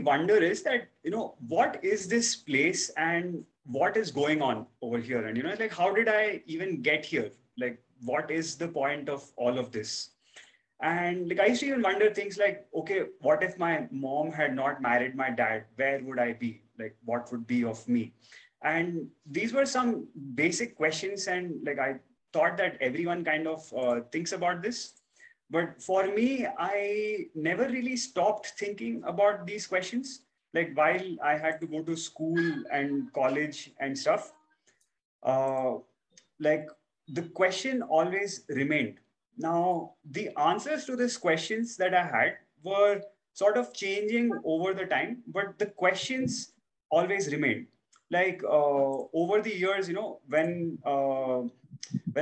wonder is that, what is this place and what is going on over here? And, like, how did I even get here? Like, what is the point of all of this? And like, I used to even wonder things like, okay, what if my mom had not married my dad? Where would I be? Like, what would be of me? And these were some basic questions. And like, I thought that everyone kind of thinks about this. But for me, I never really stopped thinking about these questions. Like while I had to go to school and college and stuff, uh, like the question always remained. Now, the answers to these questions that I had were sort of changing over the time, but the questions always remained. Like over the years, when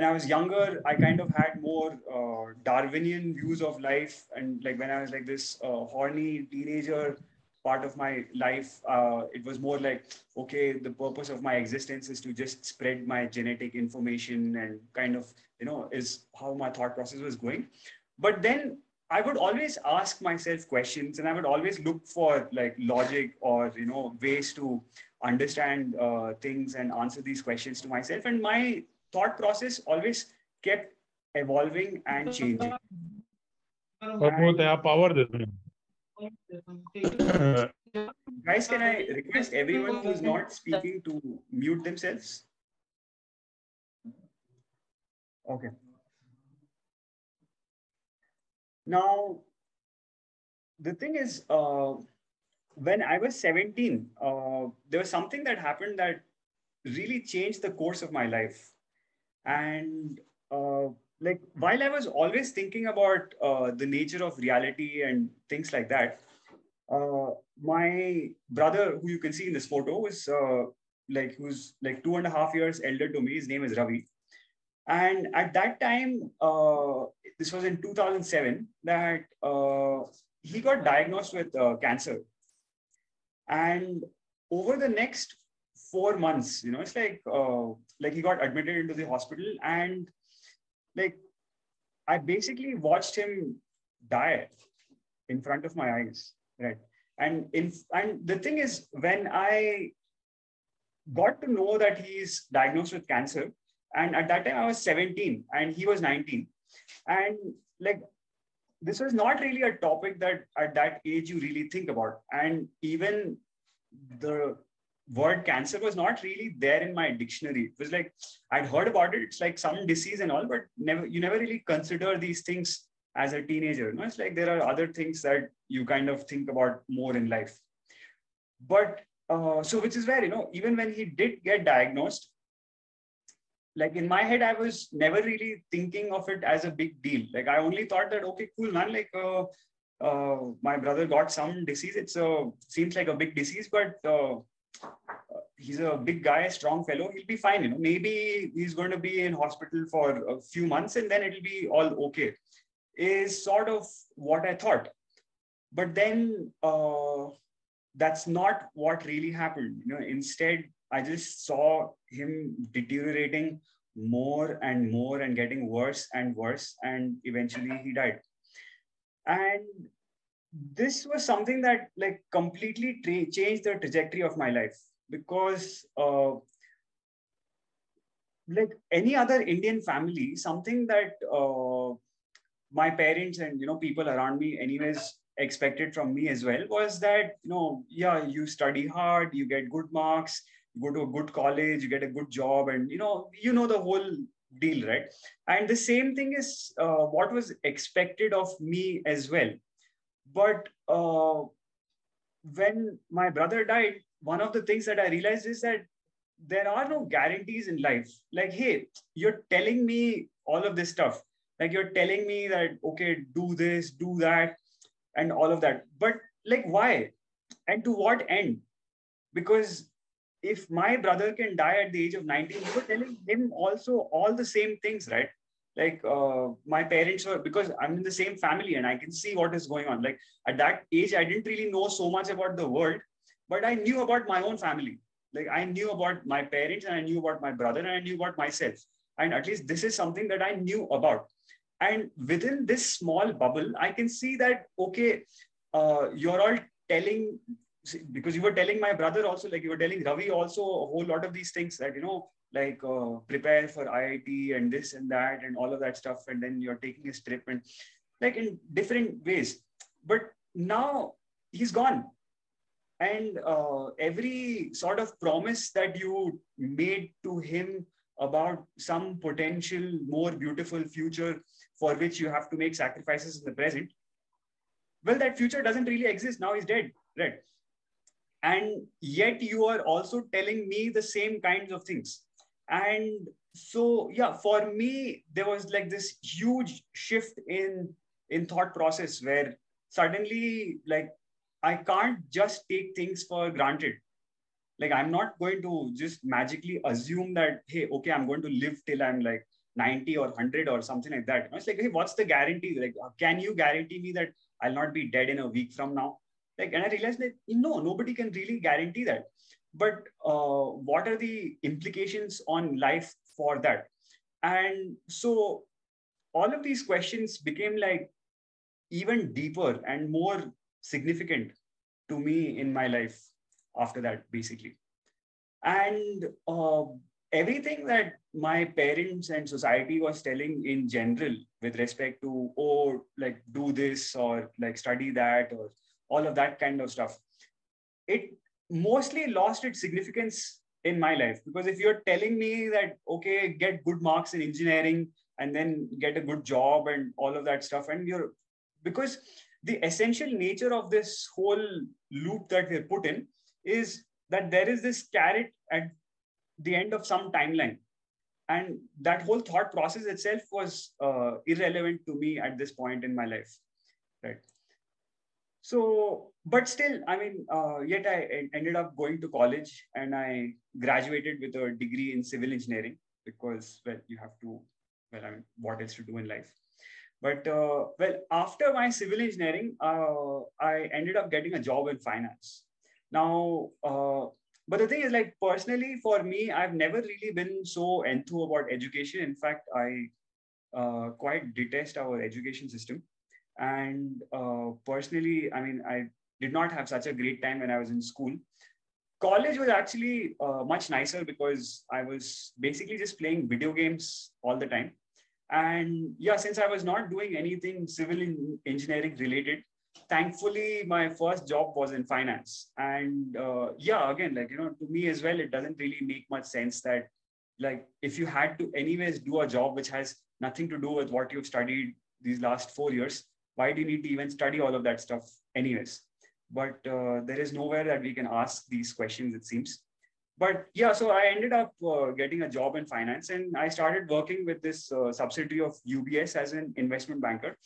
I was younger, I kind of had more Darwinian views of life, and like when I was like this horny teenager part of my life, it was more like, okay, the purpose of my existence is to just spread my genetic information, and kind of, is how my thought process was going. But then I would always ask myself questions, and I would always look for like logic or, ways to understand things and answer these questions to myself. And my thought process always kept evolving and changing. बहुत है, आप power देते हैं. Guys, can I request everyone who's not speaking to mute themselves? Okay. Now, the thing is, when I was 17, there was something that happened that really changed the course of my life. And like while I was always thinking about the nature of reality and things like that, my brother, who you can see in this photo, was who's like 2.5 years elder to me. His name is Ravi. And at that time, this was in 2007, that he got diagnosed with cancer. And over the next 4 months, it's like he got admitted into the hospital, and like I basically watched him die in front of my eyes, right? And the thing is, when I got to know that he's diagnosed with cancer, and at that time I was 17 and he was 19, and like this was not really a topic that at that age you really think about. And even the word cancer was not really there in my dictionary. It was like I'd heard about it. It's like some disease and all, but you never really consider these things as a teenager. It's like there are other things that you kind of think about more in life. But so which is where, even when he did get diagnosed, like in my head, I was never really thinking of it as a big deal. Like I only thought that, okay, cool, man, like my brother got some disease. It's seems like a big disease, but he's a big guy, strong fellow. He'll be fine. Maybe he's going to be in hospital for a few months and then it'll be all okay, is sort of what I thought. But then that's not what really happened. Instead, I just saw him deteriorating more and more and getting worse and worse. And eventually he died. And this was something that like completely changed the trajectory of my life, because like any other Indian family, something that my parents and people around me anyways expected from me as well was that yeah, you study hard, you get good marks, you go to a good college, you get a good job, and the whole deal, right? And the same thing is what was expected of me as well. But when my brother died, one of the things that I realized is that there are no guarantees in life. Like, hey, you're telling me all of this stuff. Like you're telling me that, okay, do this, do that, and all of that. But like, why? And to what end? Because if my brother can die at the age of 19, you were telling him also all the same things, right? Like my parents were, because I'm in the same family and I can see what is going on. Like at that age, I didn't really know so much about the world, but I knew about my own family. Like I knew about my parents and I knew about my brother and I knew about myself. And at least this is something that I knew about. And within this small bubble, I can see that, okay, you're all telling because you were telling my brother also, like you were telling Ravi also a whole lot of these things that, like prepare for IIT and this and that and all of that stuff. And then you're taking a trip and like in different ways. But now he's gone. And every sort of promise that you made to him about some potential more beautiful future for which you have to make sacrifices in the present, well, that future doesn't really exist. Now he's dead, right? And yet you are also telling me the same kinds of things. And so, yeah, for me, there was like this huge shift in thought process where suddenly, like, I can't just take things for granted. Like, I'm not going to just magically assume that, hey, okay, I'm going to live till I'm like 90 or 100 or something like that. It's like, hey, what's the guarantee? Like, can you guarantee me that I'll not be dead in a week from now? Like, and I realized that, no, nobody can really guarantee that. But what are the implications on life for that? And so all of these questions became like even deeper and more significant to me in my life after that, basically. And everything that my parents and society was telling in general with respect to, oh, like do this or like study that or all of that kind of stuff, it mostly lost its significance in my life. Because if you're telling me that, okay, get good marks in engineering and then get a good job and all of that stuff, and because the essential nature of this whole loop that we're put in is that there is this carrot at the end of some timeline. And that whole thought process itself was irrelevant to me at this point in my life. Right. So, but still, I mean, yet I ended up going to college and I graduated with a degree in civil engineering because, well, you have to, well, I mean, what else to do in life? But, well, after my civil engineering, I ended up getting a job in finance. Now, but the thing is, like, personally, for me, I've never really been so enthused about education. In fact, I quite detest our education system. And personally, I mean, I did not have such a great time when I was in school. College was actually much nicer because I was basically just playing video games all the time. And yeah, since I was not doing anything civil engineering related, thankfully my first job was in finance. And yeah, again, like, to me as well, it doesn't really make much sense that, like, if you had to anyways do a job which has nothing to do with what you've studied these last 4 years, why do you need to even study all of that stuff anyways? But there is nowhere that we can ask these questions, it seems. But yeah, so I ended up getting a job in finance, and I started working with this subsidiary of UBS as an investment banker.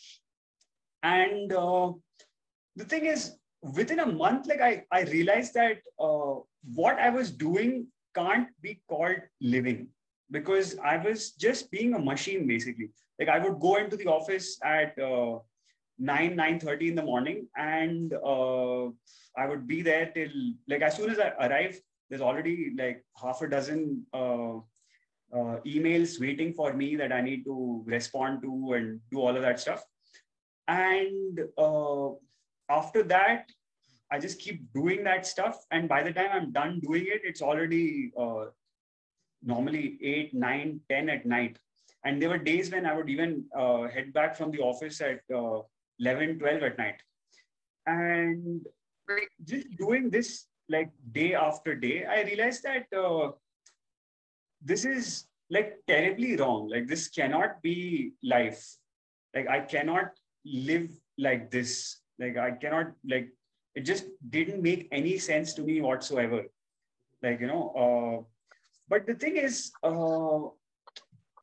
And the thing is, within a month, like I realized that what I was doing can't be called living, because I was just being a machine, basically. Like, I would go into the office at 9:30 in the morning, and I would be there till, like, as soon as I arrive, there's already like half a dozen emails waiting for me that I need to respond to and do all of that stuff. And after that, I just keep doing that stuff. And by the time I'm done doing it, it's already normally 8, 9, 10 at night. And there were days when I would even head back from the office at 11, 12 at night. And just doing this like day after day, I realized that this is like terribly wrong. Like, this cannot be life. Like, I cannot live like this. Like, I cannot, like, it just didn't make any sense to me whatsoever. Like, but the thing is,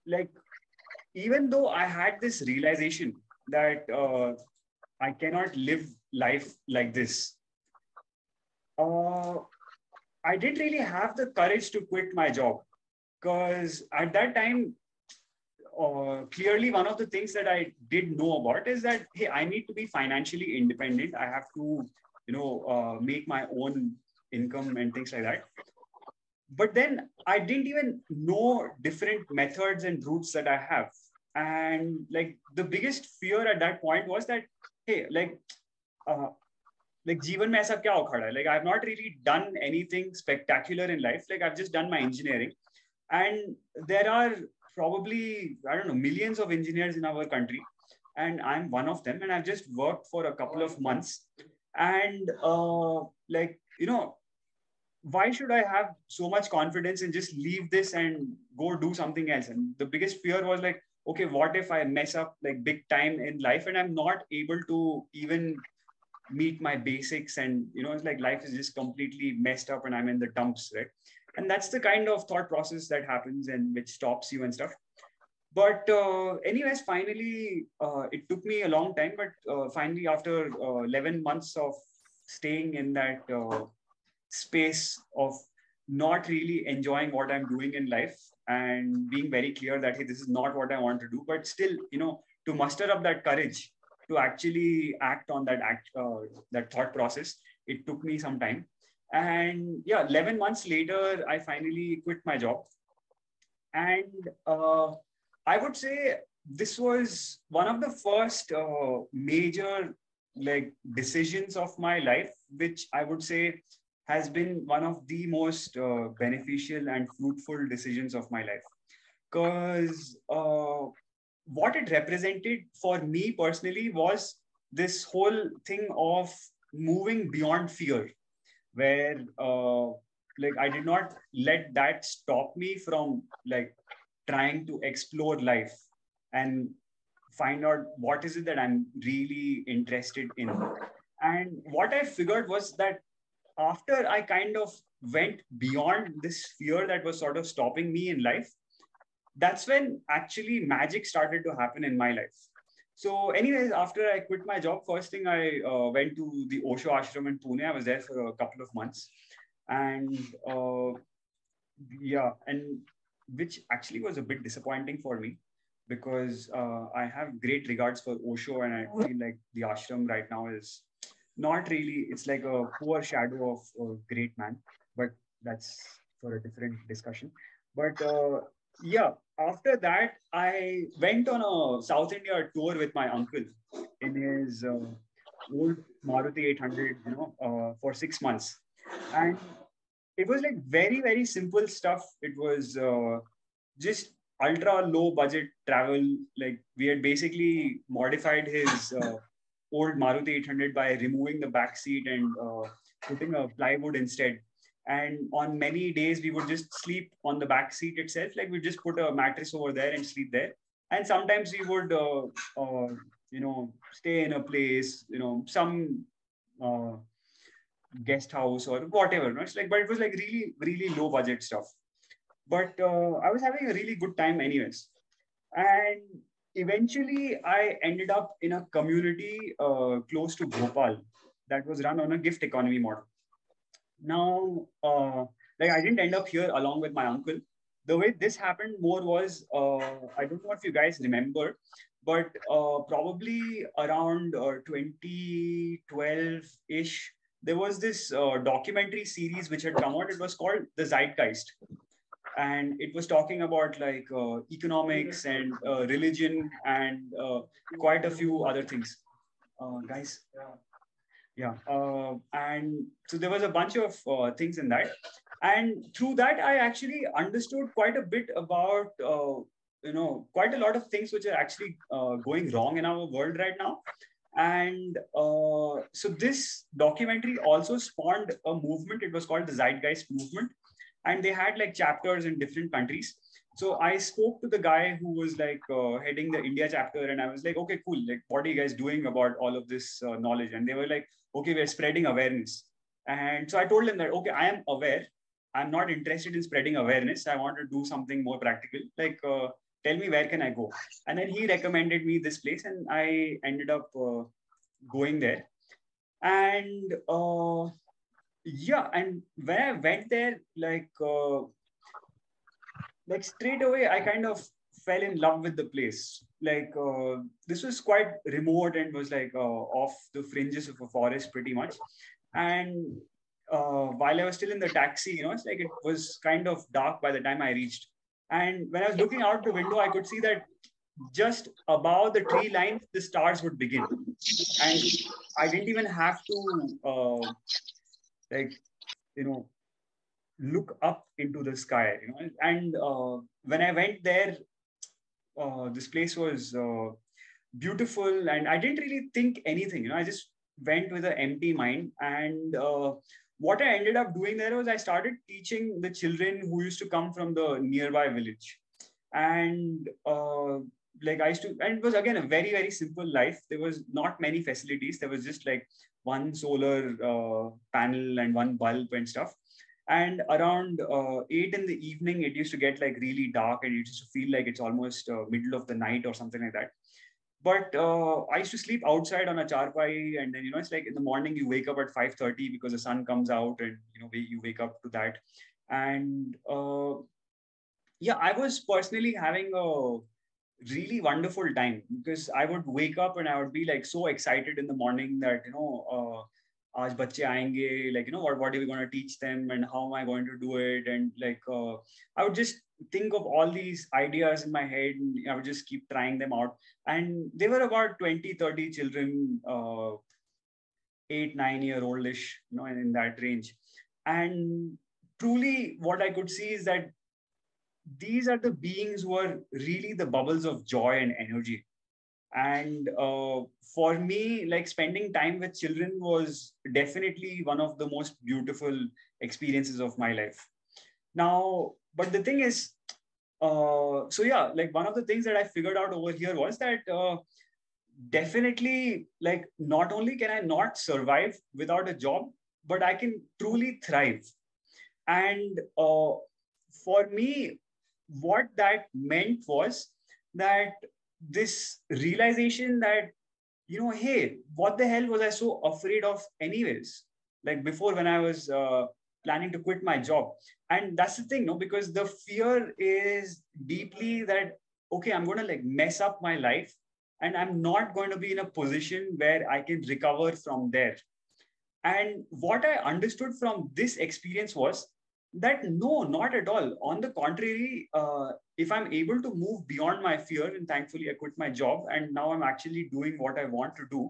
like, even though I had this realization that I cannot live life like this, I didn't really have the courage to quit my job, because at that time, clearly one of the things that I did know about is that, hey, I need to be financially independent. I have to, make my own income and things like that. But then I didn't even know different methods and routes that I have. And like the biggest fear at that point was that, hey, like, like जीवन में ऐसा क्या उखड़ा है? Like I've not really done anything spectacular in life. Like I've just done my engineering, and there are probably, I don't know, millions of engineers in our country, and I'm one of them. And I've just worked for a couple of months, and like, you know, why should I have so much confidence and just leave this and go do something else? And the biggest fear was like, okay, what if I mess up like big time in life and I'm not able to even meet my basics? And you know, it's like life is just completely messed up and I'm in the dumps, right? And that's the kind of thought process that happens and which stops you and stuff. But anyways, finally, it took me a long time, but finally, after 11 months of staying in that space of not really enjoying what I'm doing in life and being very clear that, hey, this is not what I want to do, but still, you know, to muster up that courage to actually act on that thought process, it took me some time. And yeah, 11 months later, I finally quit my job. And I would say this was one of the first major like decisions of my life, which I would say has been one of the most beneficial and fruitful decisions of my life. Because what it represented for me personally was this whole thing of moving beyond fear, where like I did not let that stop me from like trying to explore life and find out what is it that I'm really interested in. And what I figured was that after I kind of went beyond this fear that was sort of stopping me in life, that's when actually magic started to happen in my life. So, anyways, after I quit my job, first thing I went to the Osho ashram in Pune. I was there for a couple of months, and yeah, and which actually was a bit disappointing for me because I have great regards for Osho, and I feel like the ashram right now is not really. It's like a poor shadow of a great man, but that's for a different discussion. But yeah, after that, I went on a South India tour with my uncle in his old Maruti 800, you know, for 6 months. And it was like very, very simple stuff. It was just ultra low budget travel. Like we had basically modified his old Maruti 800 by removing the back seat and putting a plywood instead. And on many days, we would just sleep on the back seat itself. Like we just put a mattress over there and sleep there. And sometimes we would, you know, stay in a place, you know, some uh, guest house or whatever. No? It's like, but it was like really, really low budget stuff. But I was having a really good time, anyways. And eventually, I ended up in a community close to Bhopal that was run on a gift economy model. Now, like I didn't end up here along with my uncle. The way this happened more was, I don't know if you guys remember, but probably around 2012-ish, there was this documentary series which had come out. It was called The Zeitgeist. And it was talking about like economics and religion and quite a few other things. Guys, yeah. And so there was a bunch of things in that. And through that, I actually understood quite a bit about, you know, quite a lot of things which are actually going wrong in our world right now. And so this documentary also spawned a movement. It was called the Zeitgeist movement. And they had like chapters in different countries. So I spoke to the guy who was like heading the India chapter, and I was like, okay, cool. Like, what are you guys doing about all of this knowledge? And they were like, okay, we're spreading awareness. And so I told them that, okay, I am aware. I'm not interested in spreading awareness. I want to do something more practical. Like, tell me where can I go? And then he recommended me this place, and I ended up going there. And yeah, and when I went there, like straight away, I kind of fell in love with the place. Like this was quite remote and was like off the fringes of a forest, pretty much. And while I was still in the taxi, you know, it's like it was kind of dark by the time I reached. And when I was looking out the window, I could see that just above the tree line, the stars would begin. And I didn't even have to like, you know, look up into the sky, you know. And when I went there, this place was beautiful, and I didn't really think anything, you know. I just went with an empty mind. And what I ended up doing there was I started teaching the children who used to come from the nearby village. And like I used to, and it was again a very, very simple life. There was not many facilities. There was just like one solar panel and one bulb and stuff. And around 8 in the evening, it used to get like really dark, and it used to feel like it's almost middle of the night or something like that. But I used to sleep outside on a charpai, and then, you know, it's like in the morning you wake up at 5:30 because the sun comes out, and, you know, you wake up to that. And yeah, I was personally having a really wonderful time, because I would wake up and I would be like so excited in the morning that, you know, aaj bacche aayenge, like, you know, what are we going to teach them and how am I going to do it? And like, I would just think of all these ideas in my head, and I would just keep trying them out. And they were about 20, 30 children, 8, 9 year oldish, you know, in that range. And truly what I could see is that these are the beings who are really the bubbles of joy and energy. And for me, like, spending time with children was definitely one of the most beautiful experiences of my life. Now, but the thing is, so yeah, like, one of the things that I figured out over here was that definitely, like, not only can I not survive without a job, but I can truly thrive. And for me, what that meant was that this realization that, you know, hey, what the hell was I so afraid of anyways? Like, before, when I was planning to quit my job. And that's the thing, no, because the fear is deeply that, okay, I'm going to like mess up my life, and I'm not going to be in a position where I can recover from there. And what I understood from this experience was that no, not at all. On the contrary, if I'm able to move beyond my fear, and thankfully I quit my job and now I'm actually doing what I want to do,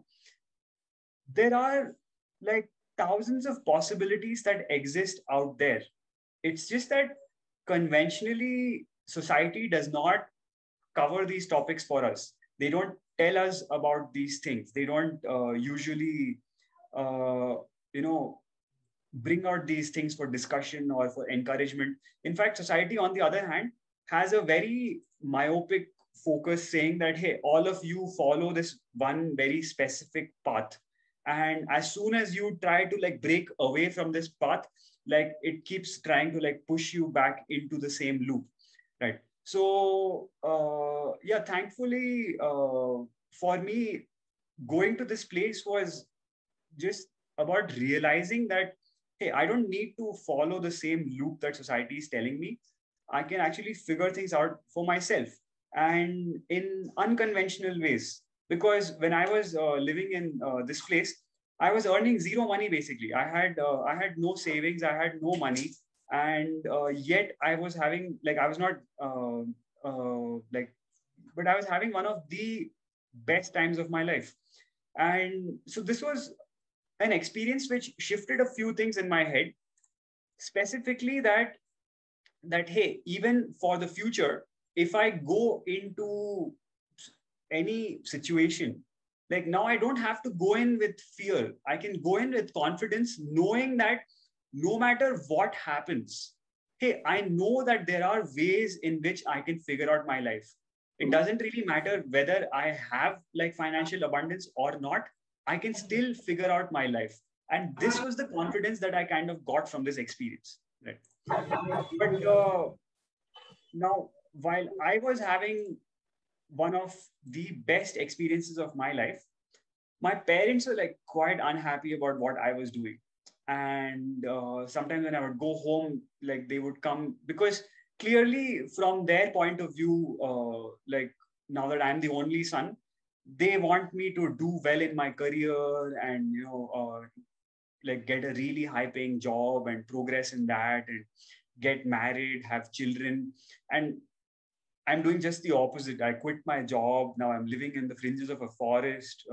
there are like thousands of possibilities that exist out there. It's just that conventionally, society does not cover these topics for us. They don't tell us about these things. They don't usually, uh, you know, bring out these things for discussion or for encouragement. In fact, society, on the other hand, has a very myopic focus, saying that, hey, all of you follow this one very specific path. And as soon as you try to like break away from this path, like, it keeps trying to like push you back into the same loop. Right. So, yeah, thankfully, for me, going to this place was just about realizing that, hey, I don't need to follow the same loop that society is telling me. I can actually figure things out for myself, and in unconventional ways. Because when I was living in this place, I was earning zero money basically. I had no savings, I had no money, and yet I was having, like, I was not like, but I was having one of the best times of my life. And so this was an experience which shifted a few things in my head, specifically that, hey, even for the future, if I go into any situation, like, now I don't have to go in with fear. I can go in with confidence, knowing that no matter what happens, hey, I know that there are ways in which I can figure out my life. It doesn't really matter whether I have like financial abundance or not. I can still figure out my life. And this was the confidence that I kind of got from this experience. Right. But now, while I was having one of the best experiences of my life, my parents were like quite unhappy about what I was doing. And sometimes when I would go home, like, they would come, because clearly from their point of view, like, now that I'm the only son, they want me to do well in my career, and, you know, like, get a really high paying job and progress in that, and get married, have children. And I'm doing just the opposite. I quit my job. Now I'm living in the fringes of a forest,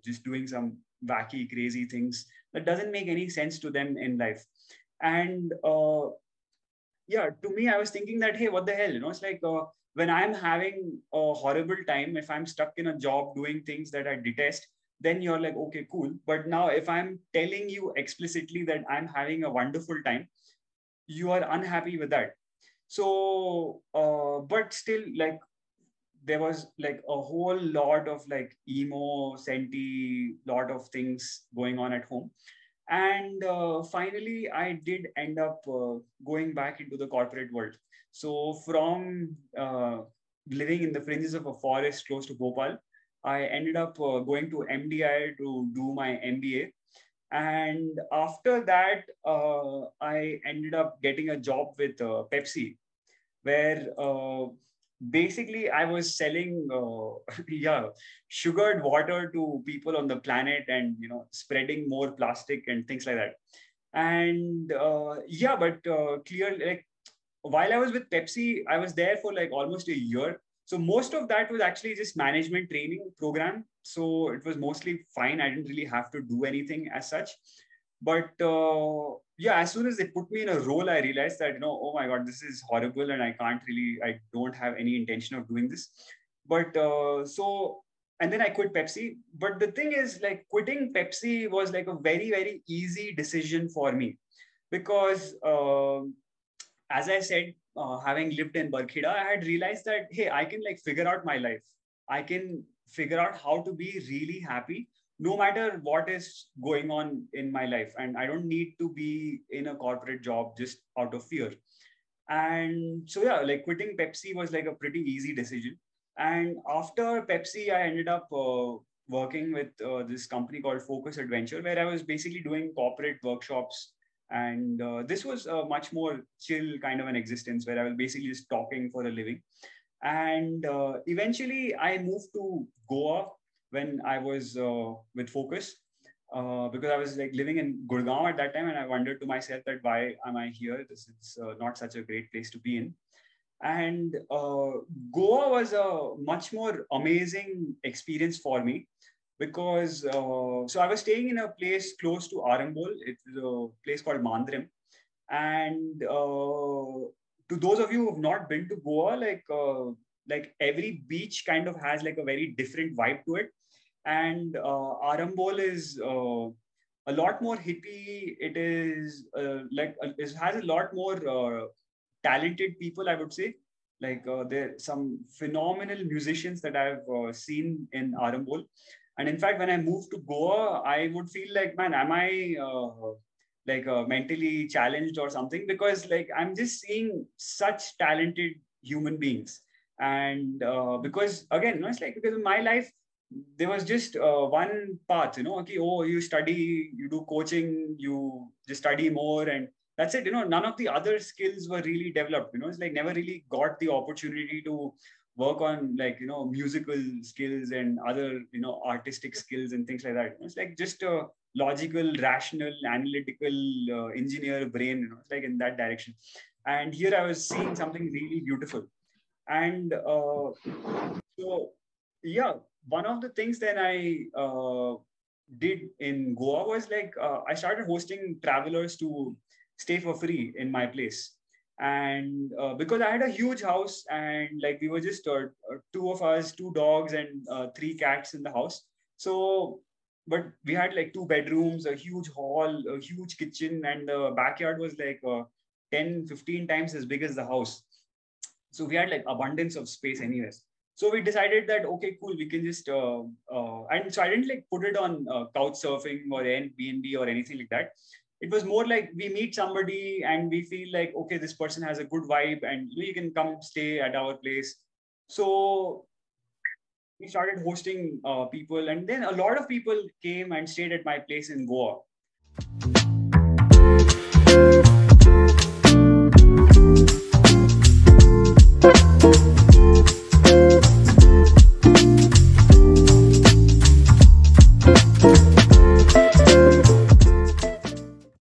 just doing some wacky, crazy things that doesn't make any sense to them in life. And yeah, to me, I was thinking that, hey, what the hell? It's like when I'm having a horrible time, if I'm stuck in a job doing things that I detest, then you're like, okay, cool. But now if I'm telling you explicitly that I'm having a wonderful time, you are unhappy with that. So, but still, like, there was like a whole lot of like emo, senti, lot of things going on at home. And finally, I did end up going back into the corporate world. So from living in the fringes of a forest close to Bhopal, I ended up going to MDI to do my MBA. And after that, I ended up getting a job with Pepsi, where basically I was selling yeah, sugared water to people on the planet, and spreading more plastic and things like that. And yeah, but clearly, like, while I was with Pepsi, I was there for like almost a year. So most of that was actually just management training program. So it was mostly fine. I didn't really have to do anything as such. But yeah, as soon as they put me in a role, I realized that, oh my God, this is horrible, and I don't have any intention of doing this. But and then I quit Pepsi. But the thing is, like, quitting Pepsi was like a very, very easy decision for me, because as I said, having lived in Barkheda, I had realized that, hey, I can like figure out my life. I can figure out how to be really happy no matter what is going on in my life. And I don't need to be in a corporate job just out of fear. And so, yeah, like quitting Pepsi was like a pretty easy decision. And after Pepsi, I ended up working with this company called Focus Adventure, where I was basically doing corporate workshops. And this was a much more chill kind of an existence, where I was basically just talking for a living. And eventually, I moved to Goa when I was with Focus, because I was like living in Gurgaon at that time, and I wondered to myself that why am I here? This is not such a great place to be in. And Goa was a much more amazing experience for me, because so I was staying in a place close to Arambol. It's a place called Mandrim. And to those of you who have not been to Goa, like every beach kind of has like a very different vibe to it. And Arambol is a lot more hippie. It is it has a lot more talented people, I would say. Like there are some phenomenal musicians that I've seen in Arambol. And in fact, when I moved to Goa, I would feel like, man, am I mentally challenged or something? Because like I'm just seeing such talented human beings. And because again, it's like, because in my life, there was just one path, okay, oh, you study, you do coaching, you just study more, and that's it. None of the other skills were really developed. It's like never really got the opportunity to work on like musical skills and other artistic skills and things like that. It's like just a logical, rational, analytical engineer brain. It's like in that direction. And here I was seeing something really beautiful. And so yeah, one of the things that I did in Goa was like I started hosting travelers to stay for free in my place. And because I had a huge house, and like we were just two of us, two dogs, and three cats in the house. So, but we had like two bedrooms, a huge hall, a huge kitchen, and the backyard was like 10, 15 times as big as the house. So we had like abundance of space anyways. So we decided that, okay, cool, we can just and so I didn't like put it on couch surfing or Airbnb or anything like that. It was more like we meet somebody and we feel like, okay, this person has a good vibe, and you can come stay at our place. So we started hosting people, and then a lot of people came and stayed at my place in Goa.